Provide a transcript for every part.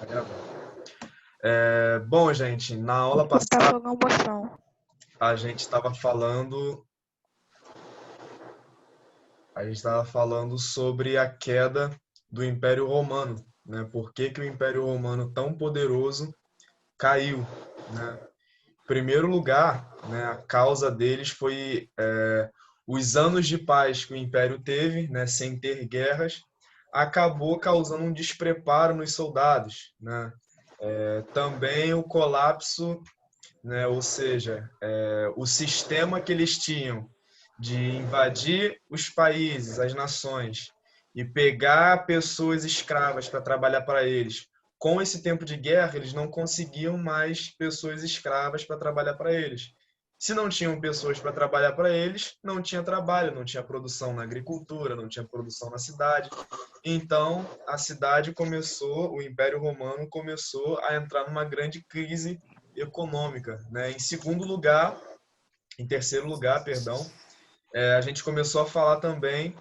Tá gravando. Bom, gente, na aula Tá passada fogão moção. a gente estava falando sobre a queda do Império Romano, né? Por que que o Império Romano tão poderoso caiu, né? Em primeiro lugar, né, a causa deles foi os anos de paz que o Império teve, né, sem ter guerras, acabou causando um despreparo nos soldados, né? Também o colapso, né? Ou seja, o sistema que eles tinham de invadir os países, as nações e pegar pessoas escravas para trabalhar para eles. Com esse tempo de guerra, eles não conseguiam mais pessoas escravas para trabalhar para eles. Se não tinham pessoas para trabalhar para eles, não tinha trabalho, não tinha produção na agricultura, não tinha produção na cidade. Então, a cidade começou, o Império Romano começou a entrar numa grande crise econômica, né? Em terceiro lugar, perdão, a gente começou a falar também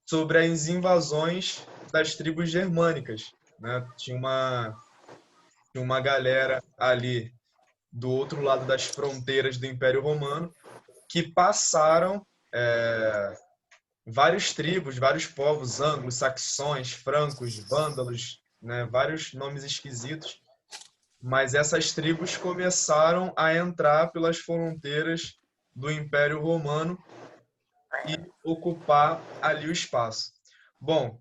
sobre as invasões das tribos germânicas, né? Tinha uma galera ali do outro lado das fronteiras do Império Romano que passaram vários tribos, vários povos, anglos, saxões, francos, vândalos, né? Vários nomes esquisitos, mas essas tribos começaram a entrar pelas fronteiras do Império Romano e ocupar ali o espaço. Bom,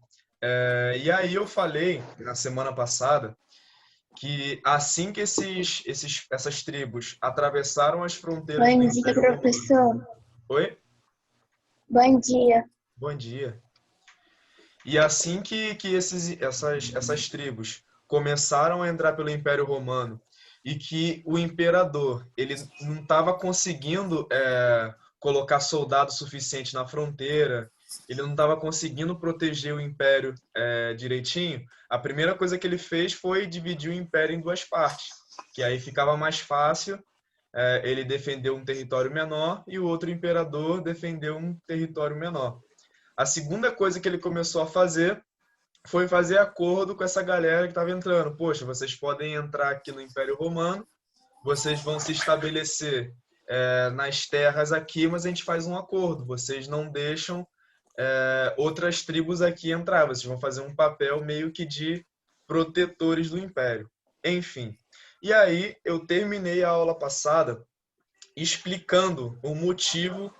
e aí eu falei na semana passada que assim que essas tribos atravessaram as fronteiras do Bom dia, Império Romano. professor. Oi? Bom dia. Bom dia. E assim que essas tribos começaram a entrar pelo Império Romano e que o imperador ele não estava conseguindo colocar soldado suficiente na fronteira, ele não estava conseguindo proteger o Império direitinho, a primeira coisa que ele fez foi dividir o Império em duas partes, que aí ficava mais fácil ele defender um território menor e o outro imperador defender um território menor. A segunda coisa que ele começou a fazer foi fazer acordo com essa galera que estava entrando. Poxa, vocês podem entrar aqui no Império Romano, vocês vão se estabelecer nas terras aqui, mas a gente faz um acordo. Vocês não deixam outras tribos aqui entrar. Vocês vão fazer um papel meio que de protetores do Império. Enfim. E aí eu terminei a aula passada explicando o motivo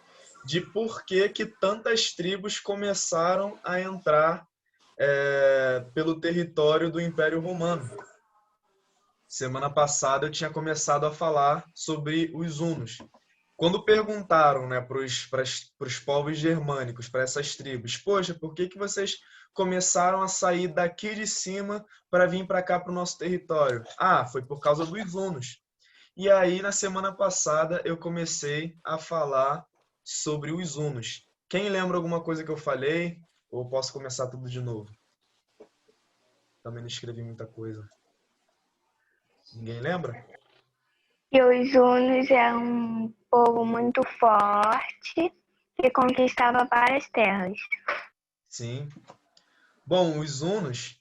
de por que tantas tribos começaram a entrar pelo território do Império Romano. Semana passada eu tinha começado a falar sobre os hunos. Quando perguntaram, né, para os povos germânicos, para essas tribos, poxa, por que vocês começaram a sair daqui de cima para vir para cá, para o nosso território? Ah, foi por causa dos hunos. E aí, na semana passada, eu comecei a falar sobre os hunos. Quem lembra alguma coisa que eu falei? Ou posso começar tudo de novo? Também não escrevi muita coisa. Ninguém lembra? E os hunos é um povo muito forte que conquistava várias terras. Sim. Bom, os hunos,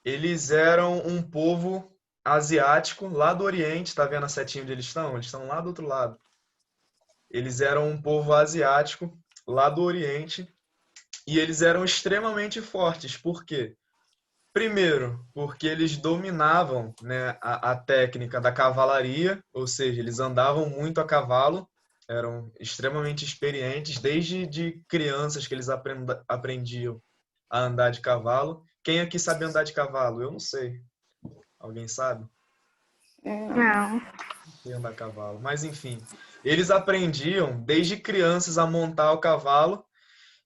eles eram um povo asiático lá do Oriente. Tá vendo a setinha onde eles estão? Eles estão lá do outro lado. Eles eram um povo asiático lá do Oriente e eles eram extremamente fortes. Por quê? Primeiro, porque eles dominavam, né, a técnica da cavalaria, ou seja, eles andavam muito a cavalo, eram extremamente experientes, desde de crianças que eles aprendiam a andar de cavalo. Quem aqui sabe andar de cavalo? Eu não sei. Alguém sabe? Não. Sei andar a cavalo. Mas enfim, eles aprendiam desde crianças a montar o cavalo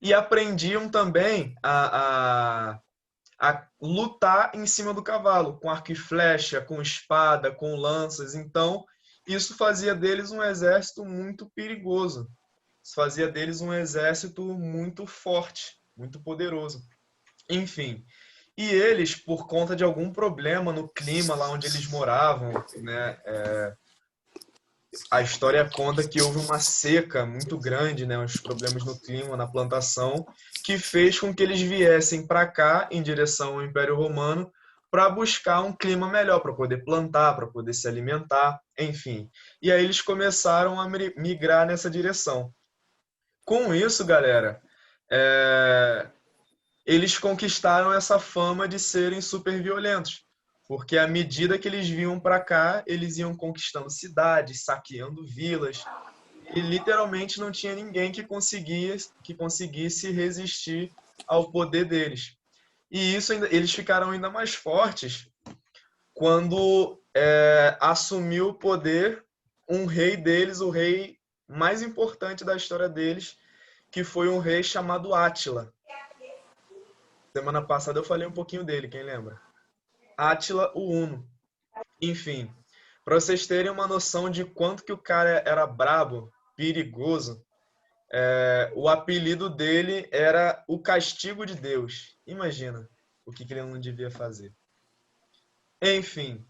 e aprendiam também a lutar em cima do cavalo, com arco e flecha, com espada, com lanças. Então, isso fazia deles um exército muito perigoso. Isso fazia deles um exército muito forte, muito poderoso. Enfim, e eles, por conta de algum problema no clima lá onde eles moravam, né, a história conta que houve uma seca muito grande, né, uns problemas no clima, na plantação, que fez com que eles viessem para cá, em direção ao Império Romano, para buscar um clima melhor, para poder plantar, para poder se alimentar, enfim. E aí eles começaram a migrar nessa direção. Com isso, galera, eles conquistaram essa fama de serem super violentos, porque à medida que eles vinham para cá, eles iam conquistando cidades, saqueando vilas, e literalmente não tinha ninguém que conseguisse resistir ao poder deles. E isso eles ficaram ainda mais fortes quando assumiu o poder um rei deles, o rei mais importante da história deles, que foi um rei chamado Átila. Semana passada eu falei um pouquinho dele, quem lembra? Átila o Huno. Enfim, para vocês terem uma noção de quanto que o cara era brabo, perigoso, o apelido dele era o Castigo de Deus. Imagina o que ele não devia fazer. Enfim,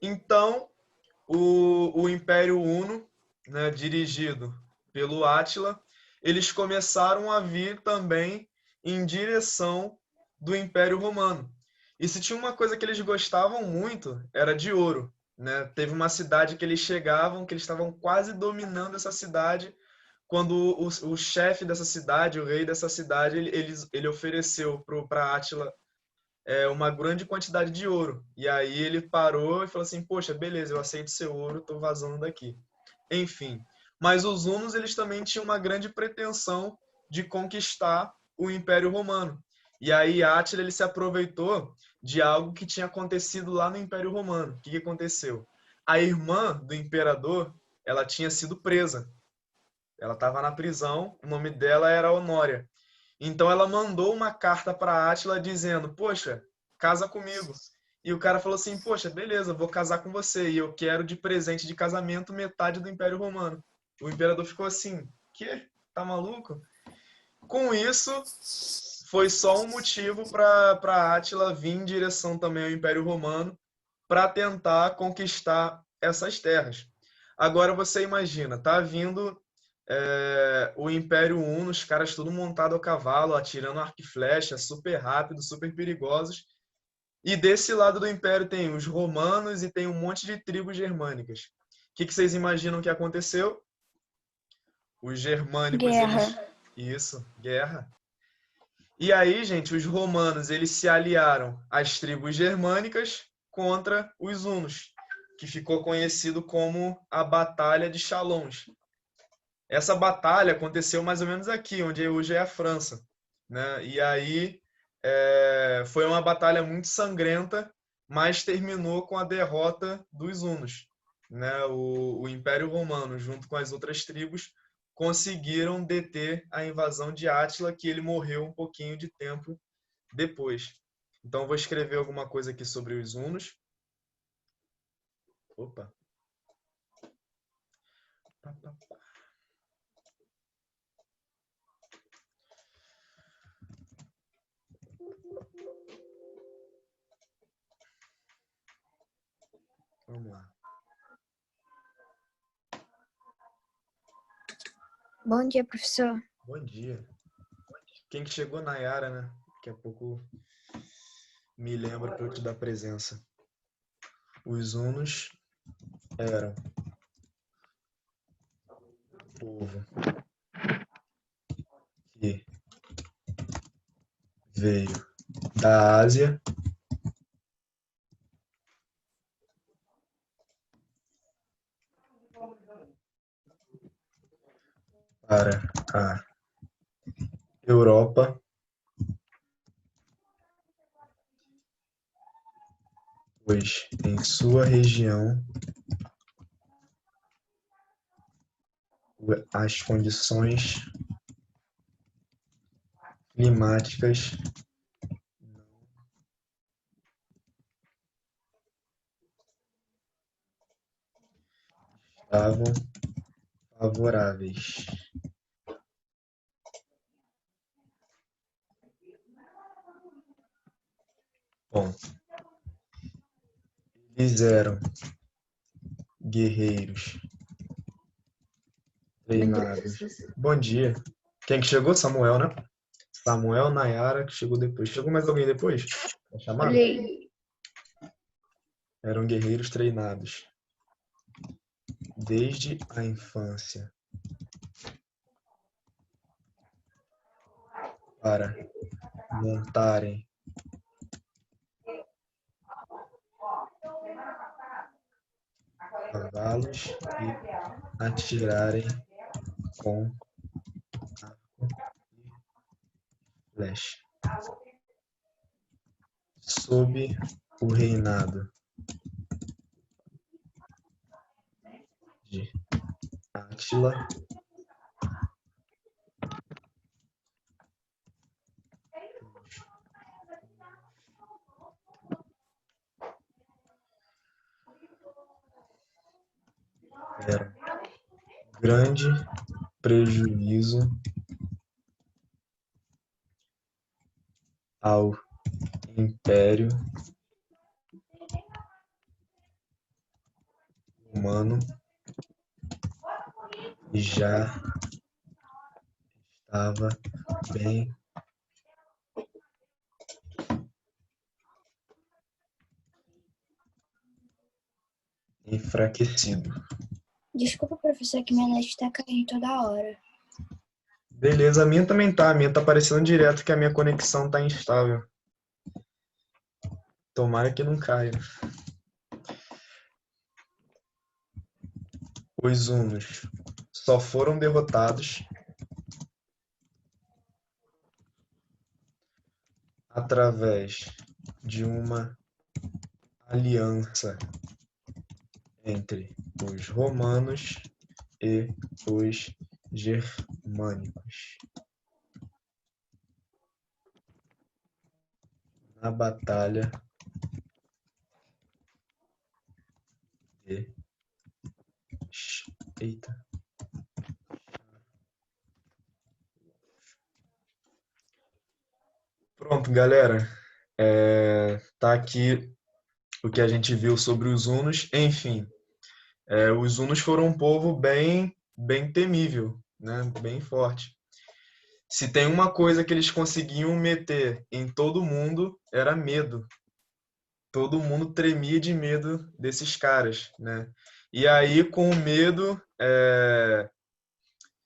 então o Império Huno, né, dirigido pelo Átila, eles começaram a vir também em direção do Império Romano. E se tinha uma coisa que eles gostavam muito, era de ouro. Né? Teve uma cidade que eles chegavam, que eles estavam quase dominando essa cidade, quando o chefe dessa cidade, o rei dessa cidade, ele ofereceu para Átila uma grande quantidade de ouro. E aí ele parou e falou assim, poxa, beleza, eu aceito seu ouro, estou vazando daqui. Enfim, mas os hunos eles também tinham uma grande pretensão de conquistar o Império Romano. E aí Átila ele se aproveitou de algo que tinha acontecido lá no Império Romano. O que aconteceu? A irmã do imperador, ela tinha sido presa. Ela estava na prisão, o nome dela era Honória. Então ela mandou uma carta para Átila dizendo: "Poxa, casa comigo". E o cara falou assim: "Poxa, beleza, vou casar com você e eu quero de presente de casamento metade do Império Romano". O imperador ficou assim: "Quê? Tá maluco?". Com isso, foi só um motivo para Átila vir em direção também ao Império Romano para tentar conquistar essas terras. Agora você imagina, tá vindo o Império Uno, os caras tudo montado a cavalo, atirando arco e flecha, super rápido, super perigosos. E desse lado do Império tem os romanos e tem um monte de tribos germânicas. O que vocês imaginam que aconteceu? Os germânicos, Guerra. Isso, guerra. E aí, gente, os romanos, eles se aliaram às tribos germânicas contra os hunos, que ficou conhecido como a Batalha de Chalons. Essa batalha aconteceu mais ou menos aqui, onde hoje é a França, né? E aí foi uma batalha muito sangrenta, mas terminou com a derrota dos hunos, né? O Império Romano, junto com as outras tribos, conseguiram deter a invasão de Átila, que ele morreu um pouquinho de tempo depois. Então eu vou escrever alguma coisa aqui sobre os hunos. Opa. Vamos lá. Bom dia, professor. Bom dia. Quem que chegou? Nayara, né? Daqui a pouco me lembra para eu te dar presença. Os hunos eram povo que veio da Ásia para a Europa pois em sua região as condições climáticas estavam favoráveis. Bom, eles eram guerreiros treinados. Bom dia. Quem que chegou? Samuel, né? Samuel, Nayara, que chegou depois. Chegou mais alguém depois? Tá chamado? Olhei. Eram guerreiros treinados desde a infância para montarem cavalos e atirarem com arco e flecha. Sob o reinado de Átila, era grande prejuízo ao Império Romano e já estava bem enfraquecido. Desculpa, professor, que minha net está caindo toda hora. Beleza, a minha também tá. A minha tá aparecendo direto que a minha conexão tá instável. Tomara que não caia. Os hunos só foram derrotados através de uma aliança entre os romanos e os germânicos na Batalha de Eita. Pronto, galera. Tá aqui o que a gente viu sobre os hunos. Enfim, os hunos foram um povo bem temível, né? Bem forte. Se tem uma coisa que eles conseguiam meter em todo mundo, era medo. Todo mundo tremia de medo desses caras, né? E aí, com o medo,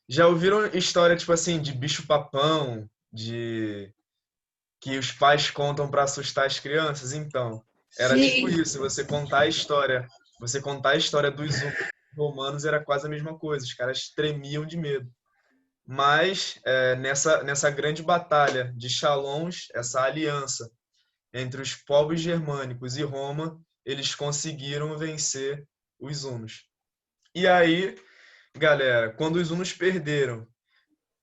já ouviram história, tipo assim, de bicho-papão, de que os pais contam para assustar as crianças? Então, era tipo Sim. isso, você contar a história dos romanos era quase a mesma coisa, os caras tremiam de medo. Mas nessa grande batalha de Chalons, essa aliança entre os povos germânicos e Roma, eles conseguiram vencer os hunos. E aí, galera, quando os hunos perderam,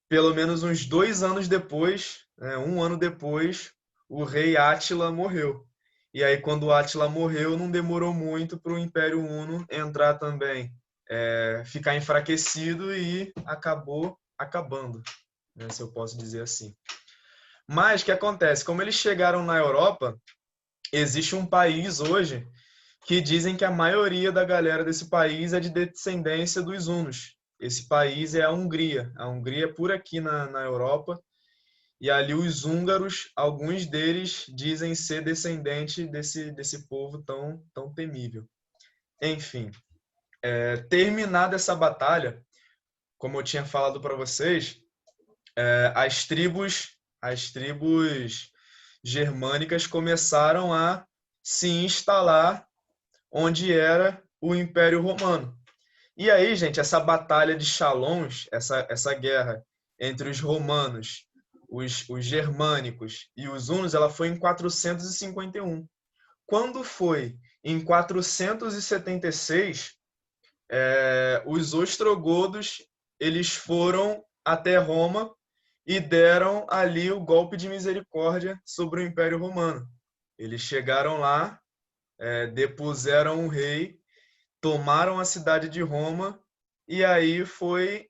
pelo menos uns 2 anos depois, né, 1 ano depois, o rei Átila morreu. E aí, quando o Átila morreu, não demorou muito para o Império Huno entrar também, ficar enfraquecido e acabou acabando, né, se eu posso dizer assim. Mas o que acontece? Como eles chegaram na Europa, existe um país hoje que dizem que a maioria da galera desse país é de descendência dos hunos. Esse país é a Hungria. A Hungria é por aqui na Europa. E ali os húngaros, alguns deles dizem ser descendente desse povo tão temível. Enfim, terminada essa batalha, como eu tinha falado para vocês, as tribos germânicas começaram a se instalar onde era o Império Romano. E aí, gente, essa batalha de Chalons, essa guerra entre os romanos, os germânicos e os hunos, ela foi em 451. Quando foi em 476, os ostrogodos eles foram até Roma e deram ali o golpe de misericórdia sobre o Império Romano. Eles chegaram lá, depuseram o rei, tomaram a cidade de Roma e aí foi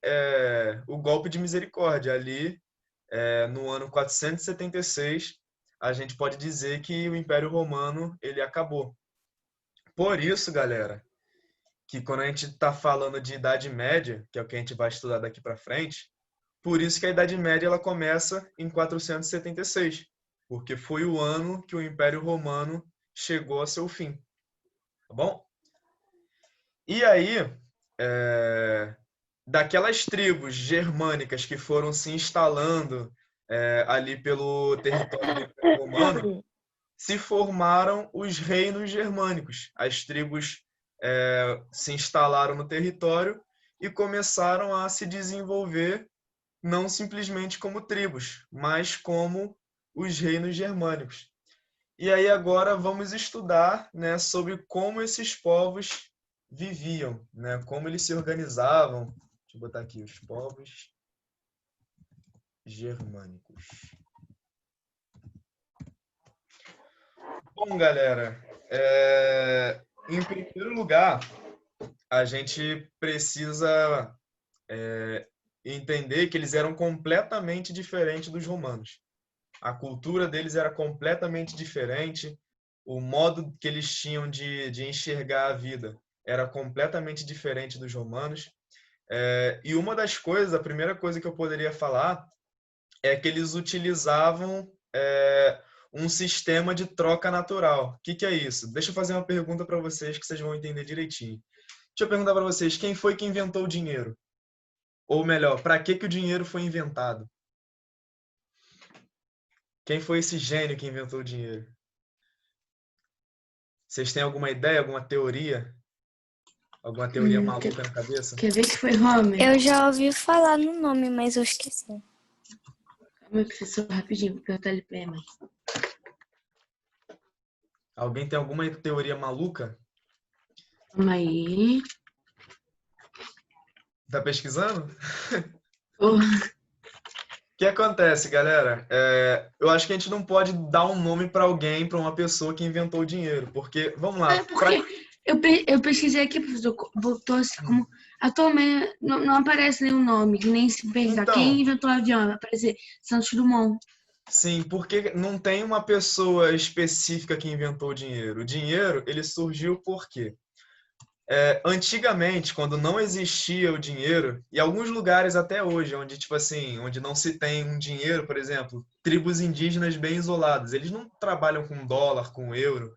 o golpe de misericórdia. Ali, no ano 476, a gente pode dizer que o Império Romano ele acabou. Por isso, galera, que quando a gente está falando de Idade Média, que é o que a gente vai estudar daqui para frente, por isso que a Idade Média ela começa em 476, porque foi o ano que o Império Romano chegou a seu fim, tá bom? E aí, daquelas tribos germânicas que foram se instalando ali pelo território do Império Romano, se formaram os reinos germânicos. As tribos se instalaram no território e começaram a se desenvolver não simplesmente como tribos, mas como os reinos germânicos. E aí agora vamos estudar, né, sobre como esses povos viviam, né, como eles se organizavam. Deixa eu botar aqui os povos germânicos. Bom, galera, em primeiro lugar, a gente precisa entender que eles eram completamente diferentes dos romanos. A cultura deles era completamente diferente, o modo que eles tinham de enxergar a vida era completamente diferente dos romanos. E uma das coisas, a primeira coisa que eu poderia falar é que eles utilizavam um sistema de troca natural. O que é isso? Deixa eu fazer uma pergunta para vocês que vocês vão entender direitinho. Deixa eu perguntar para vocês, quem foi que inventou o dinheiro? Ou melhor, para que o dinheiro foi inventado? Quem foi esse gênio que inventou o dinheiro? Vocês têm alguma ideia, alguma teoria? Alguma teoria maluca na cabeça? Quer ver se foi Homer? Eu já ouvi falar no nome, mas eu esqueci. Calma aí, professor, rapidinho, vou perguntar ele pra mãe. Alguém tem alguma teoria maluca? Calma aí. Tá pesquisando? Oh, O que acontece, galera? Eu acho que a gente não pode dar um nome para alguém, para uma pessoa que inventou o dinheiro, porque, vamos lá, porque eu pesquisei aqui, professor, botou assim como... Atualmente não aparece nenhum nome, que nem se perguntar Então. quem inventou o avião, vai aparecer Santos Dumont. Sim, porque não tem uma pessoa específica que inventou o dinheiro. O dinheiro, ele surgiu por quê? Antigamente, quando não existia o dinheiro, e alguns lugares até hoje, onde tipo assim, onde não se tem um dinheiro, por exemplo, tribos indígenas bem isoladas, eles não trabalham com dólar, com euro.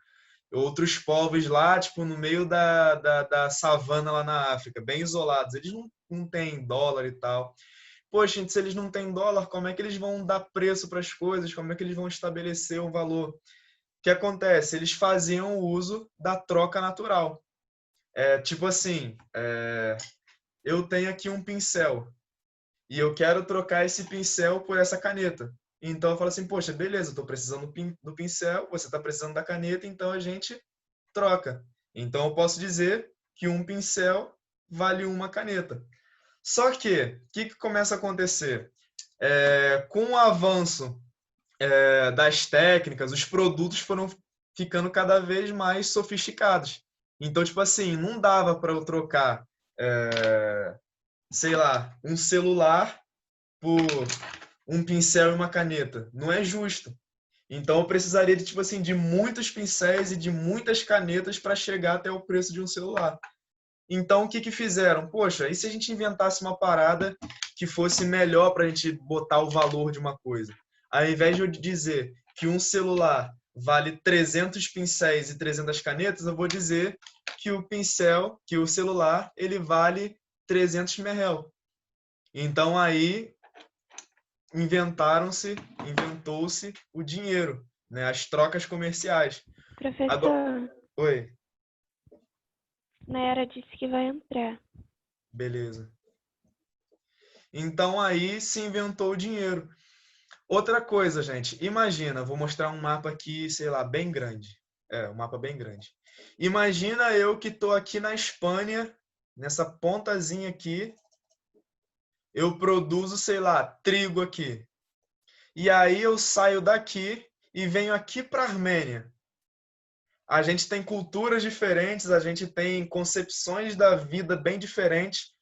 Outros povos lá, tipo, no meio da savana lá na África, bem isolados, eles não têm dólar e tal. Poxa, gente, se eles não têm dólar, como é que eles vão dar preço para as coisas? Como é que eles vão estabelecer o valor? O que acontece? Eles faziam uso da troca natural. Tipo assim, eu tenho aqui um pincel e eu quero trocar esse pincel por essa caneta. Então eu falo assim, poxa, beleza, eu estou precisando do pincel, você está precisando da caneta, então a gente troca. Então eu posso dizer que um pincel vale uma caneta. Só que, o que começa a acontecer? Com o avanço das técnicas, os produtos foram ficando cada vez mais sofisticados. Então, tipo assim, não dava para eu trocar, sei lá, um celular por um pincel e uma caneta. Não é justo. Então, eu precisaria de, tipo assim, de muitos pincéis e de muitas canetas para chegar até o preço de um celular. Então, o que fizeram? Poxa, e se a gente inventasse uma parada que fosse melhor para a gente botar o valor de uma coisa? Ao invés de eu dizer que um celular vale 300 pincéis e 300 canetas, eu vou dizer que o pincel, que o celular, ele vale 300 merréu. Então, aí, inventou-se o dinheiro, né? As trocas comerciais. Professor, Agora... Oi. Nayara disse que vai entrar. Beleza. Então aí se inventou o dinheiro. Outra coisa, gente, imagina, vou mostrar um mapa aqui, sei lá, bem grande. Um mapa bem grande. Imagina eu que estou aqui na Espanha, nessa pontazinha aqui, eu produzo, sei lá, trigo aqui. E aí eu saio daqui e venho aqui para a Armênia. A gente tem culturas diferentes, a gente tem concepções da vida bem diferentes.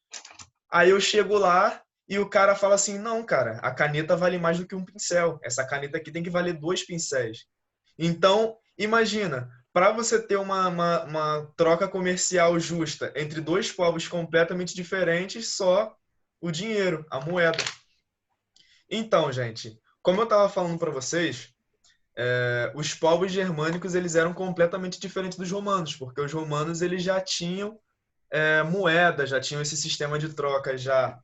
Aí eu chego lá e o cara fala assim, não, cara, a caneta vale mais do que um pincel. Essa caneta aqui tem que valer 2 pincéis. Então, imagina, para você ter uma troca comercial justa entre dois povos completamente diferentes, só o dinheiro, a moeda. Então, gente, como eu estava falando para vocês, os povos germânicos eles eram completamente diferentes dos romanos, porque os romanos eles já tinham moeda, já tinham esse sistema de troca já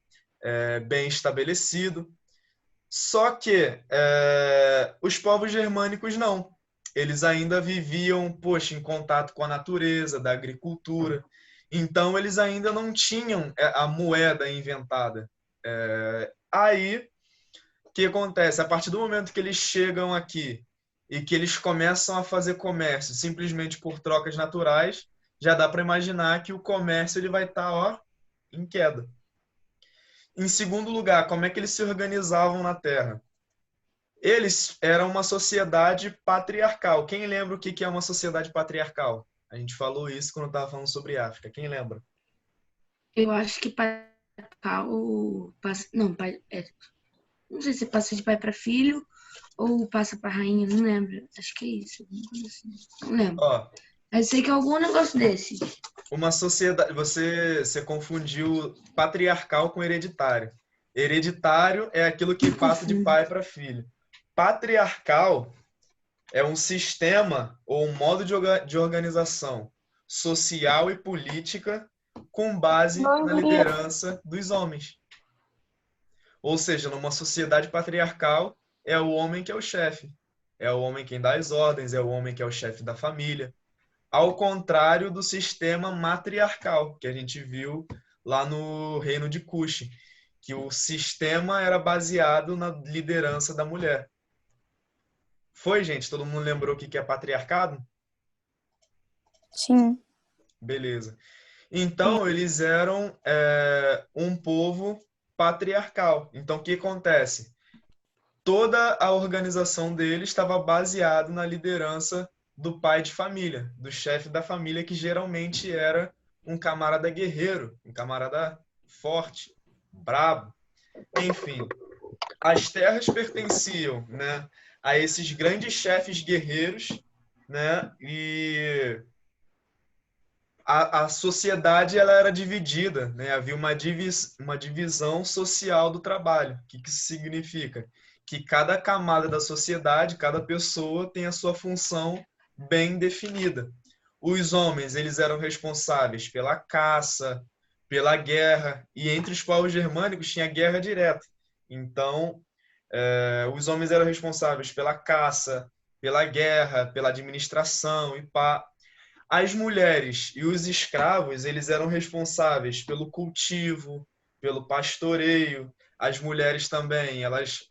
bem estabelecido. Só que os povos germânicos não. Eles ainda viviam, poxa, em contato com a natureza, da agricultura. Então, eles ainda não tinham a moeda inventada. Aí, o que acontece? A partir do momento que eles chegam aqui e que eles começam a fazer comércio simplesmente por trocas naturais, já dá para imaginar que o comércio ele vai estar, ó, em queda. Em segundo lugar, como é que eles se organizavam na Terra? Eles eram uma sociedade patriarcal. Quem lembra o que é uma sociedade patriarcal? A gente falou isso quando estava falando sobre África. Quem lembra? Eu acho que passa, não, não sei se passa de pai para filho ou passa para rainha, não lembro. Acho que é isso, alguma coisa assim. Não lembro. Ó, Mas sei que é algum negócio desse. uma sociedade. Você confundiu patriarcal com hereditário. Hereditário é aquilo que passa de pai para filho. Patriarcal é um sistema ou um modo de organização social e política com base na liderança dos homens. Ou seja, numa sociedade patriarcal, é o homem que é o chefe. É o homem quem dá as ordens, é o homem que é o chefe da família. Ao contrário do sistema matriarcal, que a gente viu lá no reino de Cush, que o sistema era baseado na liderança da mulher. Foi, gente? Todo mundo lembrou o que é patriarcado? Sim. Beleza. Então, eles eram um povo patriarcal. Então, o que acontece? Toda a organização deles estava baseada na liderança do pai de família, do chefe da família, que geralmente era um camarada guerreiro, um camarada forte, brabo. Enfim, as terras pertenciam, né, a esses grandes chefes guerreiros, né, e a sociedade ela era dividida, né? Havia uma divisão social do trabalho. O que isso significa? Que cada camada da sociedade, cada pessoa tem a sua função bem definida. Os homens eles eram responsáveis pela caça, pela guerra, e entre os povos germânicos tinha guerra direta. Então, os homens eram responsáveis pela caça, pela guerra, pela administração e pá. As mulheres e os escravos, eles eram responsáveis pelo cultivo, pelo pastoreio. As mulheres também, elas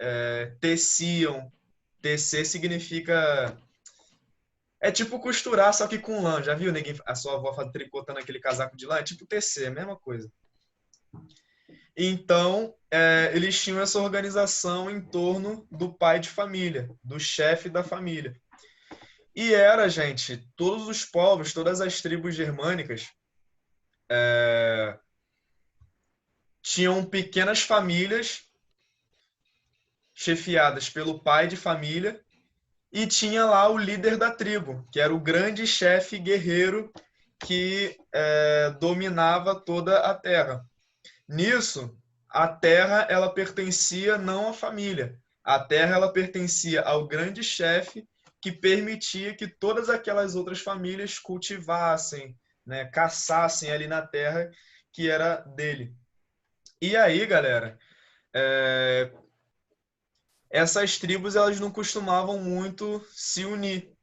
teciam. Tecer significa... É tipo costurar, só que com lã. Já viu ninguém, a sua avó tricotando aquele casaco de lã? É tipo tecer, a mesma coisa. Então, eles tinham essa organização em torno do pai de família, do chefe da família. E era, gente, todos os povos, todas as tribos germânicas tinham pequenas famílias chefiadas pelo pai de família e tinha lá o líder da tribo, que era o grande chefe guerreiro que dominava toda a terra. Nisso, a terra ela pertencia não à família. A terra ela pertencia ao grande chefe que permitia que todas aquelas outras famílias cultivassem, né, caçassem ali na terra que era dele. E aí, galera, essas tribos elas não costumavam muito se unir,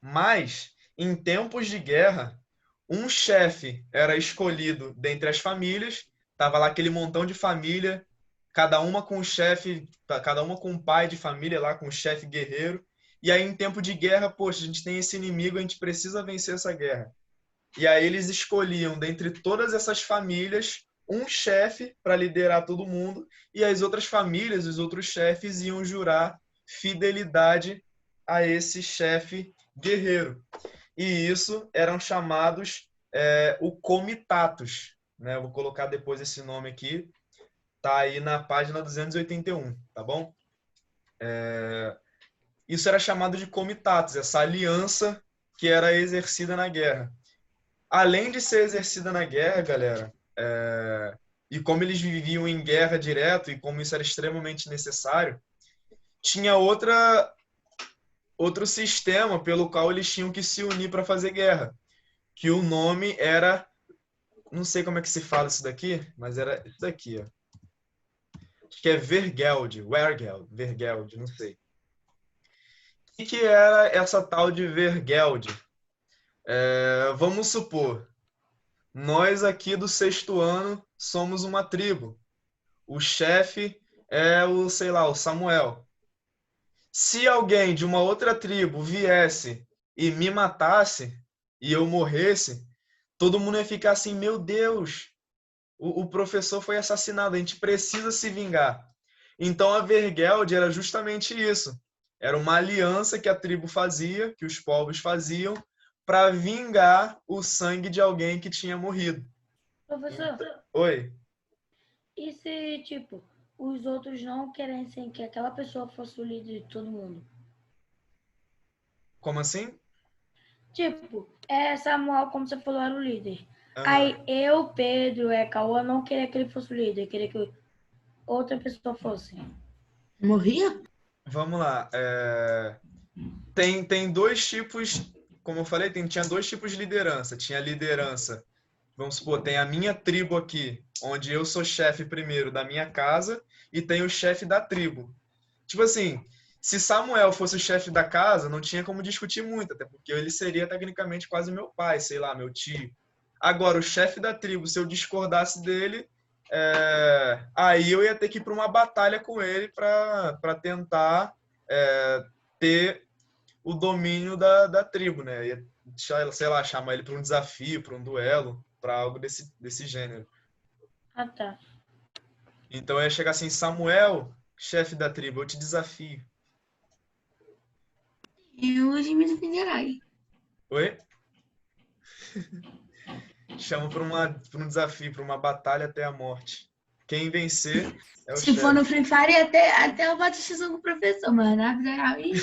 mas em tempos de guerra, um chefe era escolhido dentre as famílias, tava lá aquele montão de família, cada uma com o chefe, cada uma com um pai de família lá, com o chefe guerreiro. E aí, em tempo de guerra, poxa, a gente tem esse inimigo, a gente precisa vencer essa guerra. E aí eles escolhiam, dentre todas essas famílias, um chefe para liderar todo mundo, e as outras famílias, os outros chefes, iam jurar fidelidade a esse chefe guerreiro. E isso eram chamados o comitatus. Né? Eu vou colocar depois esse nome aqui, tá aí na página 281, tá bom? Isso era chamado de comitatus, essa aliança que era exercida na guerra. Além de ser exercida na guerra, galera, e como eles viviam em guerra direto e como isso era extremamente necessário, tinha outro sistema pelo qual eles tinham que se unir para fazer guerra, que o nome era, não sei como é que se fala isso daqui, mas era isso daqui, ó. Acho que é Vergeld, não sei. O que era essa tal de Vergeld? Vamos supor, nós aqui do sexto ano somos uma tribo. O chefe é sei lá, o Samuel. Se alguém de uma outra tribo viesse e me matasse e eu morresse, todo mundo ia ficar assim, meu Deus, o professor foi assassinado, a gente precisa se vingar. Então a Vergeld era justamente isso. Era uma aliança que a tribo fazia, que os povos faziam, para vingar o sangue de alguém que tinha morrido. Professor, Oi? e se, tipo, os outros não queressem que aquela pessoa fosse o líder de todo mundo? Como assim? Tipo, Samuel, como você falou, era o líder. Aham. Aí eu, Pedro, Cauã, não queria que ele fosse o líder, queria que outra pessoa fosse. Morria? Vamos lá. Tem dois tipos, como eu falei, tinha dois tipos de liderança. Tinha a liderança, vamos supor, tem a minha tribo aqui, onde eu sou chefe primeiro da minha casa, e tem o chefe da tribo. Tipo assim, se Samuel fosse o chefe da casa, não tinha como discutir muito, até porque ele seria tecnicamente quase meu pai, sei lá, meu tio. Agora, o chefe da tribo, se eu discordasse dele, aí eu ia ter que ir para uma batalha com ele para tentar ter o domínio da tribo, né? Ia, sei lá, chamar ele para um desafio, para um duelo, para algo desse gênero. Ah, tá. Então eu ia chegar assim, Samuel, chefe da tribo, eu te desafio. Eu hoje me defenderai. Oi? Chama para um desafio, para uma batalha até a morte. Quem vencer é o Se for chefe. no Free Fire, até eu bato x com o professor, mas na vida real, ih.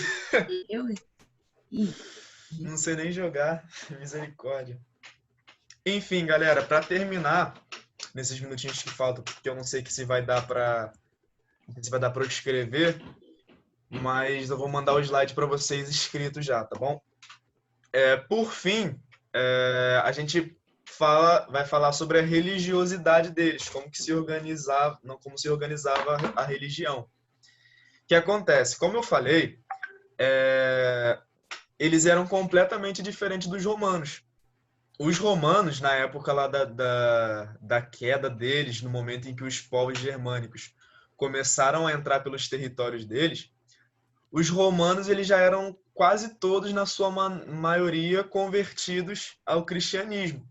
Não sei nem jogar. Misericórdia. Enfim, galera, para terminar, nesses minutinhos que faltam, porque eu não sei se vai dar para eu escrever, mas eu vou mandar o slide para vocês escrito já, tá bom? Por fim, a gente vai falar sobre a religiosidade deles, como se organizava a religião. O que acontece? Como eu falei, eles eram completamente diferentes dos romanos. Os romanos, na época lá da queda deles, no momento em que os povos germânicos começaram a entrar pelos territórios deles, os romanos eles já eram quase todos, na sua maioria, convertidos ao cristianismo.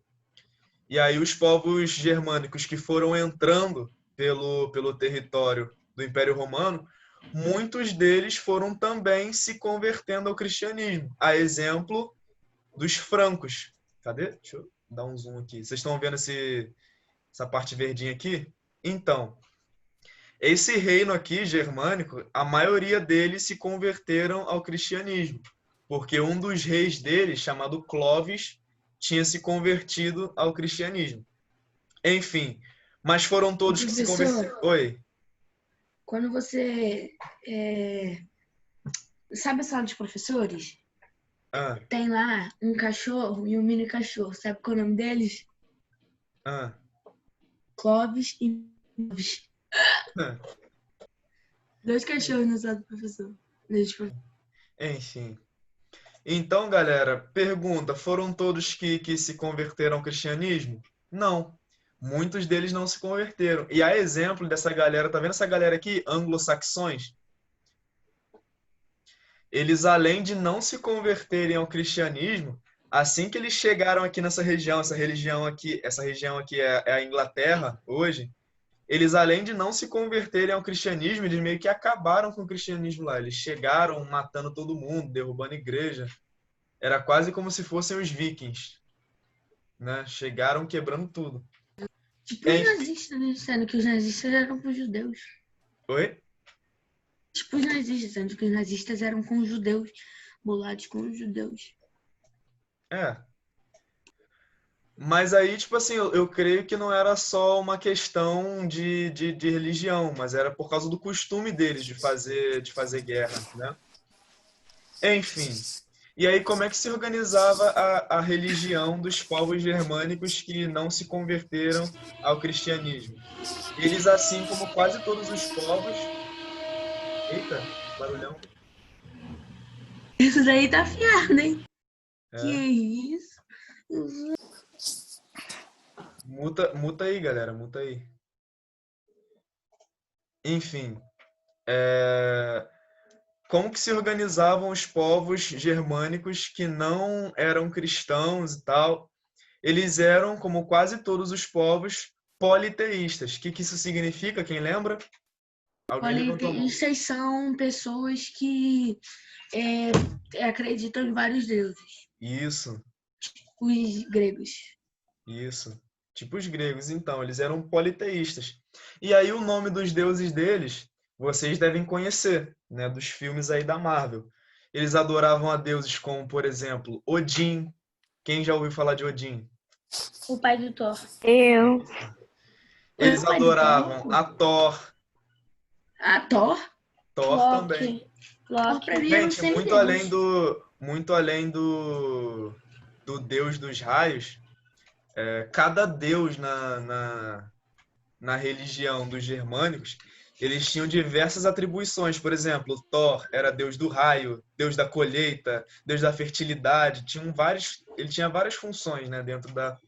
E aí os povos germânicos que foram entrando pelo território do Império Romano, muitos deles foram também se convertendo ao cristianismo. A exemplo dos francos. Cadê? Deixa eu dar um zoom aqui. Vocês estão vendo essa parte verdinha aqui? Então, esse reino aqui, germânico, a maioria deles se converteram ao cristianismo, porque um dos reis deles, chamado Clovis, tinha se convertido ao cristianismo. Enfim, mas foram todos que se converteram. Oi? Quando você sabe a sala de professores? Ah, Tem lá um cachorro e um mini cachorro. Sabe qual é o nome deles? ah. Clóvis e Clóvis. ah. Dois cachorros na sala do professor. Enfim. Então, galera, pergunta: foram todos que se converteram ao cristianismo? Não. Muitos deles não se converteram. E a exemplo dessa galera, tá vendo essa galera aqui? Anglo-saxões? Eles, além de não se converterem ao cristianismo, assim que eles chegaram aqui nessa região, essa região aqui é a Inglaterra hoje, eles, além de não se converterem ao cristianismo, eles meio que acabaram com o cristianismo lá. Eles chegaram matando todo mundo, derrubando igreja. Era quase como se fossem os vikings, né? Chegaram quebrando tudo. Tipo os nazistas, né? Sendo que os nazistas eram com os judeus. Oi? Tipo os nazistas, sendo que os nazistas eram com os judeus. Bolados com os judeus. Mas aí, tipo assim, eu creio que não era só uma questão de religião, mas era por causa do costume deles de fazer guerra, né? Enfim. E aí, como é que se organizava a religião dos povos germânicos que não se converteram ao cristianismo? Eles, assim como quase todos os povos. Eita, barulhão. Isso daí tá afiado, hein? É. Que isso? Muta aí, galera, muta aí. Enfim, como que se organizavam os povos germânicos que não eram cristãos e tal? Eles eram, como quase todos os povos, politeístas. O que isso significa? Quem lembra? Alguém levantou a mão. Politeístas são pessoas que acreditam em vários deuses. Isso, Os gregos. isso. Tipo os gregos, então, eles eram politeístas. E aí o nome dos deuses deles, vocês devem conhecer, né, dos filmes aí da Marvel. Eles adoravam a deuses como, por exemplo, Odin. Quem já ouviu falar de Odin? O pai do Thor. Eu. Eles Pai do adoravam Thor? a Thor. A Thor? Thor também. Thor pra mim era um Gente, muito semideus. além do deus dos raios, cada deus na religião dos germânicos, eles tinham diversas atribuições. Por exemplo, Thor era deus do raio, deus da colheita, deus da fertilidade. Ele tinha várias funções, né, dentro da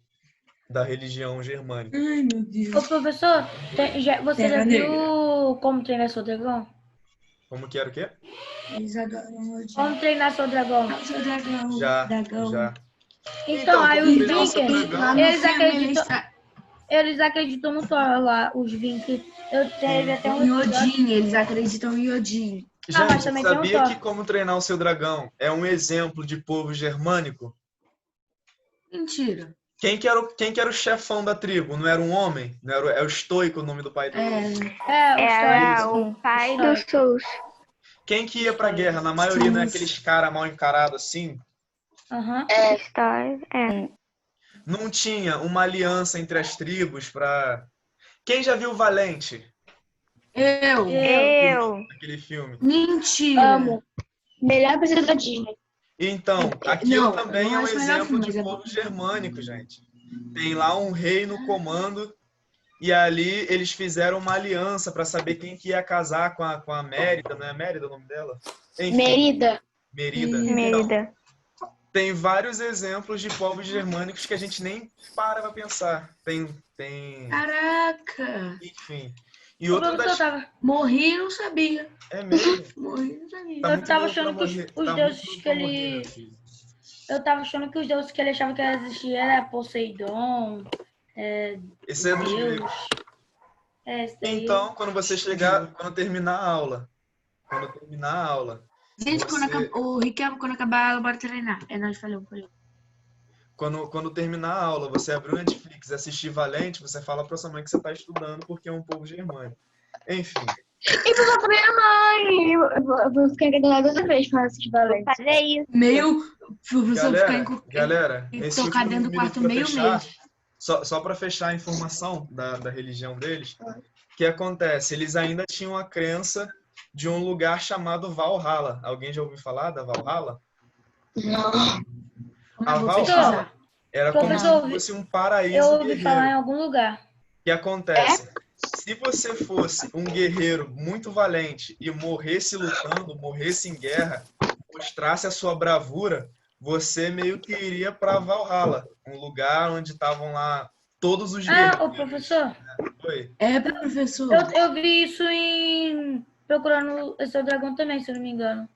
religião germânica. Ai, meu Deus. Ô, professor, você já Terra viu como treinar seu dragão? Como que era o quê? Eles adoram Odin. Como treinar seu dragão? Ah, o seu dragão. Já, dragão. já. Então, aí como os treinar o seu Vikings, dragão? Lá no eles filme, acreditam, eles eles acreditam no Thor lá, os Vikings. Eu teve até um em episódio. Odin, eles acreditam em Odin. Não, mas Gente, também tem um sabia Thor. que Como Treinar o Seu Dragão é um exemplo de povo germânico? Mentira. Quem que era o chefão da tribo? Não era um homem? Não era, é o Estoico o nome do pai dele? É, Era histórico. o pai dos seus. Quem que ia pra guerra? Na maioria não é aqueles cara mal encarado assim? Aham. História. Não tinha uma aliança entre as tribos pra... Quem já viu Valente? Eu. Aquele filme. Mentira. Amo. Melhor apresentador da Disney. Então, aquilo Não, também eu é um acho melhor exemplo filme, de mas é povo bom. germânico, gente. Tem lá um rei no comando e ali eles fizeram uma aliança para saber quem que ia casar com a Mérida, não é Mérida o nome dela? Enfim, Merida. Merida. Então, Merida. tem vários exemplos de povos germânicos que a gente nem para pensar. Tem, Caraca. enfim. E O outra professor das... tava. Morri e não sabia. É mesmo? Morri e não sabia. Tá Eu muito tava novo pra achando que os morrer. Tá muito deuses novo que pra ele- morrer, meu filho. Eu tava achando que os deuses que ele achava que existia era Poseidon, Esse é dos Deus. gregos. Esse daí. Então, quando terminar a aula, Gente, Você- o Ricardo, quando acabar a aula, bora treinar. É, nós falou. quando terminar a aula, você abrir o Netflix e assistir Valente, você fala pra sua mãe que você está estudando porque é um povo germânico. Enfim, E pra minha mãe. Eu vou ficar enganada outra vez pra assistir Valente. Fazer isso. Meio. Professor galera, e esse tocar último dentro do minuto quarto pra meio fechar, mês. só para fechar a informação da religião deles, o que acontece? Eles ainda tinham a crença de um lugar chamado Valhalla. Alguém já ouviu falar da Valhalla? Não. A Eu vou Valhalla pesquisar. era como Professor, se fosse um Eu paraíso ouvi falar em guerreiro. algum lugar. O que acontece? Se você fosse um guerreiro muito valente e morresse lutando, morresse em guerra, mostrasse a sua bravura, você meio que iria para Valhalla, um lugar onde estavam lá todos os Ah, guerreiros. ô professor, Oi. É, professor. eu vi isso em Procurando o Seu Dragão também, se eu não me engano.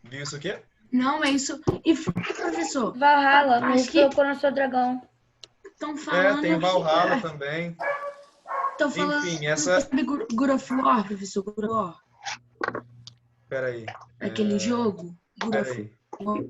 Viu isso aqui? Não, é isso. E, professor, Valhalla, no Acho que- Procurando o Seu Dragão. estão falando Tem que... Valhalla também. Estão falando... Enfim, essa... Sabe God of War, professor? God of War. Peraí. Aquele jogo? God of Peraí. War.